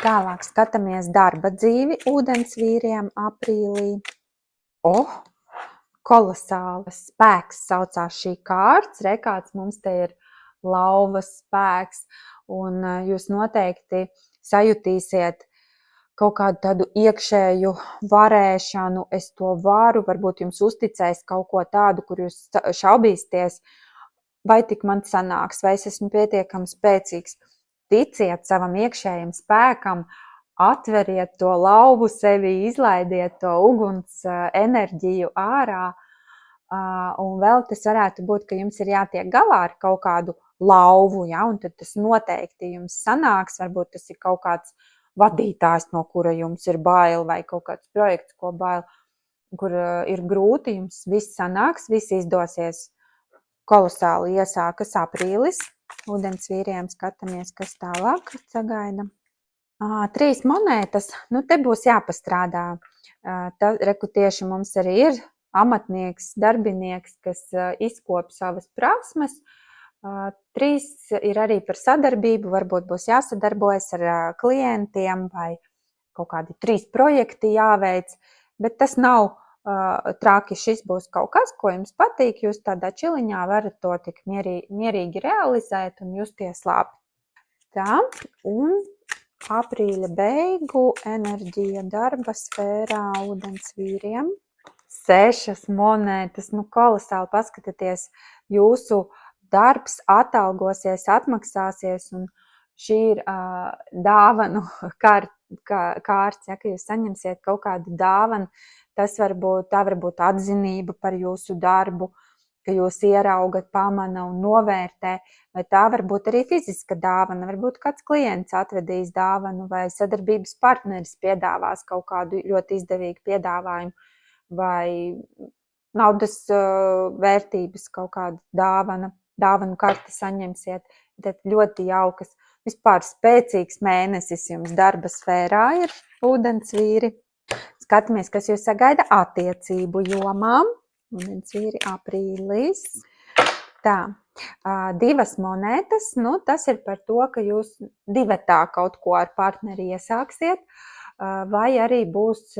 Tālāk skatāmies darba dzīvi ūdens vīriem aprīlī. Kolosāls spēks saucās šī kārts. Rekāds mums te ir lauvas spēks, un jūs noteikti sajutīsiet kaut kādu tādu iekšēju varēšanu, es to varu, varbūt jums uzticēs kaut ko tādu, kur jūs šaubīsties, vai tik man sanāks, vai es esmu pietiekami spēcīgs. Ticiet savam iekšējam spēkam, atveriet to lauvu sevi, izlaidiet to uguns enerģiju ārā, un vēl tas varētu būt, ka jums ir jātiek galā ar kaut kādu lauvu, ja, un tad tas noteikti jums sanāks, varbūt tas ir kaut kāds vadītājs, no kura jums ir bail, vai kaut kāds projekts, ko bail, kur ir grūti, jums viss sanāks, viss izdosies. Kolosāli iesākas aprīlis. Ūdens vīriem skatāmies, kas tālāk sagaida. 3 monētas, te būs jāpastrādā. Reku tieši mums arī ir amatnieks, darbinieks, kas izkop savas prasmes. 3 ir arī par sadarbību, varbūt būs jāsadarbojas ar klientiem vai kaut kādi 3 projekti jāveic, bet tas nav traki, šis būs kaut kas, ko jums patīk, jūs tādā čiliņā varat to tik mierīgi realizēt un justies labi. Tā, un aprīļa beigu enerģija darba sfērā ūdens vīriem. 6 monētas, kolosāli paskatieties, jūsu darbs atalgosies, atmaksāsies, un šī ir dāvanu kārts, ja, ka jūs saņemsiet kaut kādu dāvanu. Tā var būt atzinība par jūsu darbu, ka jūs ieraugat, pamana un novērtē, vai tā var būt arī fiziska dāvana, varbūt kāds klients atvedīs dāvanu, vai sadarbības partneris piedāvās kaut kādu ļoti izdevīgu piedāvājumu, vai naudas vērtības kaut kādu dāvanu karti saņemsiet, tad ļoti jaukas. Vispār spēcīgs mēnesis jums darba sfērā ir ūdens vīri. Skatāmies, kas jūs sagaida attiecību jomā. Ūdens vīri aprīlis. Tā, 2 monētas, tas ir par to, ka jūs divatā kaut ko ar partneri iesāksiet, vai arī būs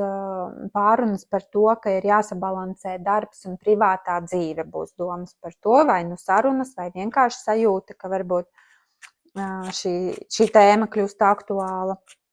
pārunas par to, ka ir jāsabalansē darbs un privātā dzīve. Būs domas par to, vai sarunas, vai vienkārši sajūta, ka varbūt šī tēma kļūst aktuāla.